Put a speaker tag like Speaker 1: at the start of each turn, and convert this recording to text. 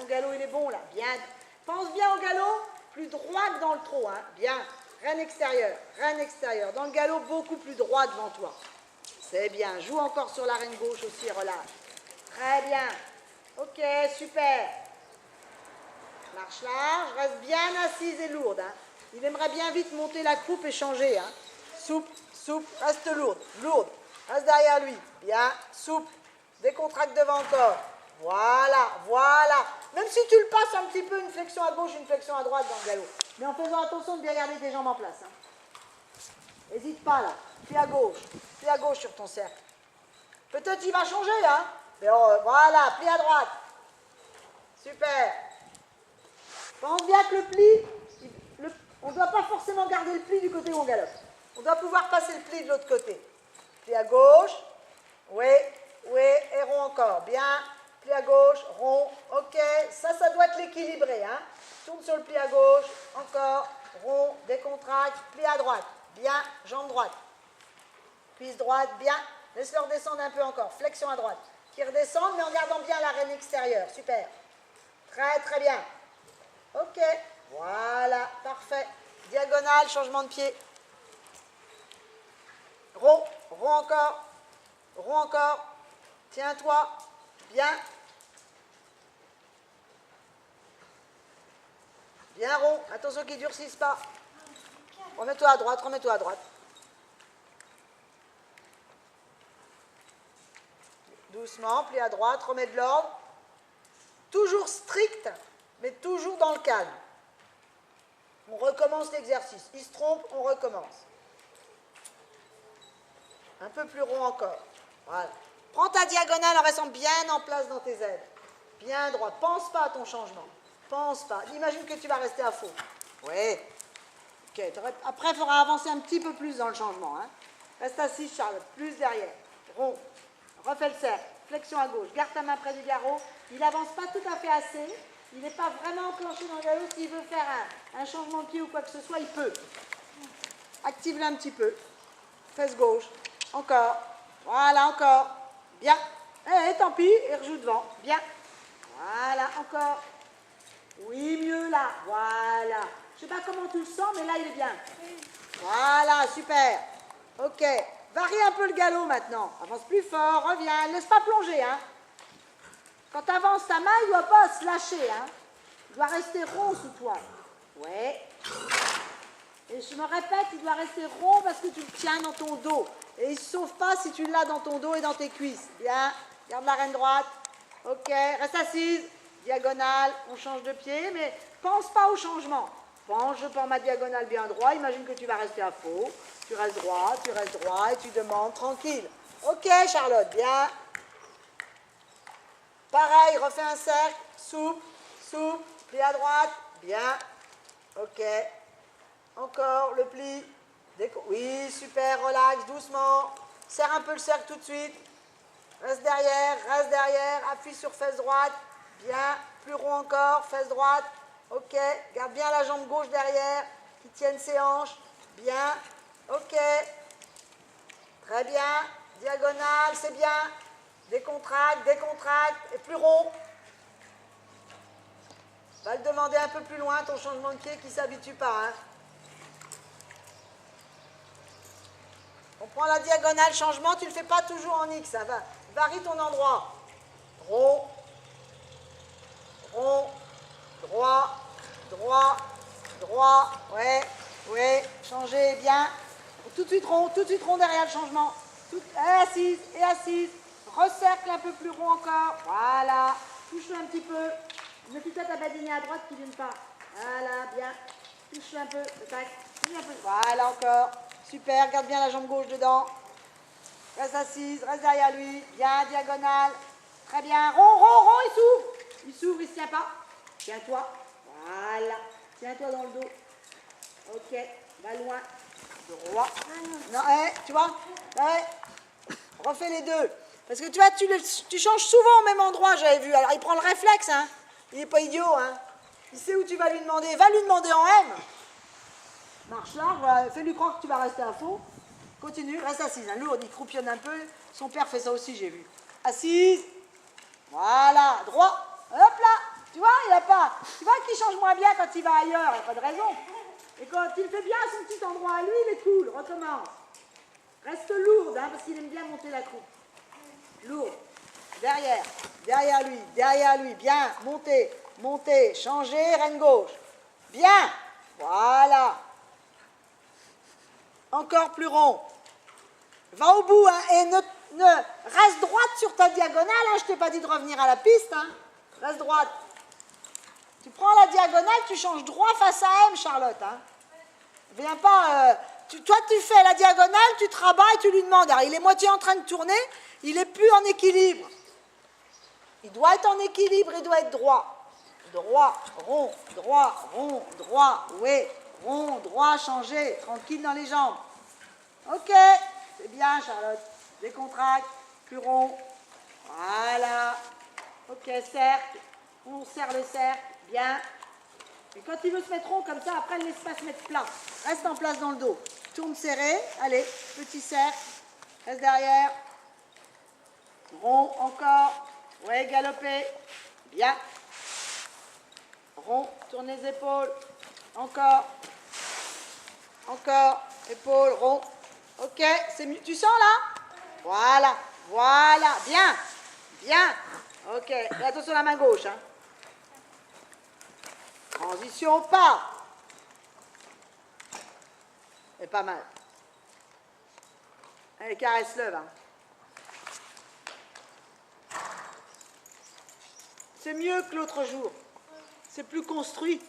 Speaker 1: ton galop, il est bon, là. Bien. Pense bien au galop, plus droit que dans le trot, hein. Bien. Reine extérieure. Dans le galop, beaucoup plus droit devant toi. C'est bien. Joue encore sur la reine gauche aussi, relâche. Très bien. Ok, super. Marche large, reste bien assise et lourde. Hein. Il aimerait bien vite monter la croupe et changer. Hein. Souple, reste lourde. Reste derrière lui. Bien, souple. Décontracte devant encore. Voilà. Même si tu le passes un petit peu, une flexion à gauche, une flexion à droite dans le galop. Mais en faisant attention de bien garder tes jambes en place. N'hésite pas là. Plie à gauche sur ton cercle. Peut-être il va changer, hein. Mais voilà, plie à droite. Super. Pense bien que le pli, on ne doit pas forcément garder le pli du côté où on galope. On doit pouvoir passer le pli de l'autre côté. Pli à gauche. Oui, et rond encore. Bien. Pli à gauche, rond. Ok, ça doit être l'équilibré. Hein. Tourne sur le pli à gauche. Encore. Rond, décontracte. Pli à droite. Bien. Jambe droite. Cuisse droite. Bien. Laisse-le redescendre un peu encore. Flexion à droite. Qui redescendent, mais en gardant bien la reine extérieure. Super. Très bien. Ok. Voilà. Parfait. Diagonale, changement de pied. Rond encore. Tiens-toi. Bien. Bien rond. Attention qu'il ne durcisse pas. Remets-toi à droite. Doucement, plie à droite, remets de l'ordre. Toujours strict, mais toujours dans le calme. On recommence l'exercice. Il se trompe, on recommence. Un peu plus rond encore. Voilà. Prends ta diagonale en restant bien en place dans tes ailes. Bien droit. Pense pas à ton changement. Pense pas. Imagine que tu vas rester à faux. Oui. Ok. Après, il faudra avancer un petit peu plus dans le changement. Hein. Reste assis, Charlotte. Plus derrière. Rond. Refais le cercle. Flexion à gauche. Garde ta main près du garrot. Il n'avance pas tout à fait assez. Il n'est pas vraiment enclenché dans le galop. S'il veut faire un changement de pied ou quoi que ce soit, il peut. Active-le un petit peu. Fesse gauche. Encore. Voilà, encore. Bien. Tant pis. Et rejoue devant. Bien. Voilà, encore. Oui, mieux là. Voilà. Je ne sais pas comment tu le sens, mais là, il est bien. Voilà, super. Ok. Varie un peu le galop maintenant. Avance plus fort, reviens. Laisse pas plonger, hein. Quand tu avances ta main, il ne doit pas se lâcher, hein. Il doit rester rond sous toi. Ouais. Et je me répète, il doit rester rond parce que tu le tiens dans ton dos. Et il ne se sauve pas si tu l'as dans ton dos et dans tes cuisses. Bien. Garde la reine droite. Ok. Reste assise. Diagonale. On change de pied, mais pense pas au changement. Pense, je prends ma diagonale bien droit. Imagine que tu vas rester à faux. Tu restes droit et tu demandes tranquille. Ok, Charlotte, bien. Pareil, refais un cercle. Souple. Plie à droite. Bien. Ok. Encore le pli. Oui, super, relax, doucement. Serre un peu le cercle tout de suite. Reste derrière. Appuie sur fesse droite. Bien. Plus rond encore, fesse droite. Ok. Garde bien la jambe gauche derrière. Qui tienne ses hanches. Bien. Ok. Très bien. Diagonale, c'est bien. Décontracte. Et plus rond. Va le demander un peu plus loin, ton changement de pied qui ne s'habitue pas. Hein. On prend la diagonale, changement, tu ne le fais pas toujours en X. Hein. Varie ton endroit. Rond. Droit. Ouais. Changez bien. Tout de suite rond derrière le changement. Assise. Recercle un peu plus rond encore. Voilà. Touche-le un petit peu. Ne plus pas ta badiner à droite qui ne vienne pas. Voilà, bien. Touche-le un peu. Voilà, encore. Super, garde bien la jambe gauche dedans. Reste assise, reste derrière lui. Bien, diagonale. Très bien. Rond, il s'ouvre, il ne se tient pas. Tiens-toi. Voilà. Tiens-toi dans le dos. Ok, va loin. Droit. Non, tu vois. Refais les deux. Parce que tu vois, tu changes souvent au même endroit, j'avais vu. Alors, il prend le réflexe, hein. Il n'est pas idiot, hein. Il sait où tu vas lui demander. Va lui demander en M. Marche large, fais-lui croire que tu vas rester à faux. Continue, reste assise. Hein. Lourde, il croupionne un peu. Son père fait ça aussi, j'ai vu. Assise. Voilà, droit. Hop là. Tu vois, il a pas. Tu vois qu'il change moins bien quand il va ailleurs, il n'y a pas de raison. Et quand il fait bien son petit endroit à lui, il est cool. Recommence. Reste lourde, hein, parce qu'il aime bien monter la croupe. Lourde. Derrière lui. Bien. Montez. Changez, reine gauche. Bien. Voilà. Encore plus rond. Va au bout, hein, et reste droite sur ta diagonale. Hein, je ne t'ai pas dit de revenir à la piste. Hein. Reste droite. Tu prends la diagonale, tu changes droit face à M, Charlotte. Hein. Viens pas. Toi, tu fais la diagonale, tu te rabats et tu lui demandes. Alors, il est moitié en train de tourner, il n'est plus en équilibre. Il doit être en équilibre, il doit être droit. Droit, rond, oui. Rond, droit, changer. Tranquille dans les jambes. Ok, c'est bien, Charlotte. Décontracte, plus rond. Voilà. Ok, cercle. On serre le cercle. Bien. Et quand il veut se mettre rond comme ça, après, ne laisse pas se mettre plat. Reste en place dans le dos. Tourne serré. Allez, petit cercle. Reste derrière. Rond encore. Ouais, galopez. Bien. Rond. Tourne les épaules. Encore. Épaules, rond. Ok, c'est mieux. Tu sens là? Voilà. Bien. Ok, et attention à la main gauche. Hein. Transition, pas. Et pas mal. Allez, caresse-le, là. C'est mieux que l'autre jour. C'est plus construit.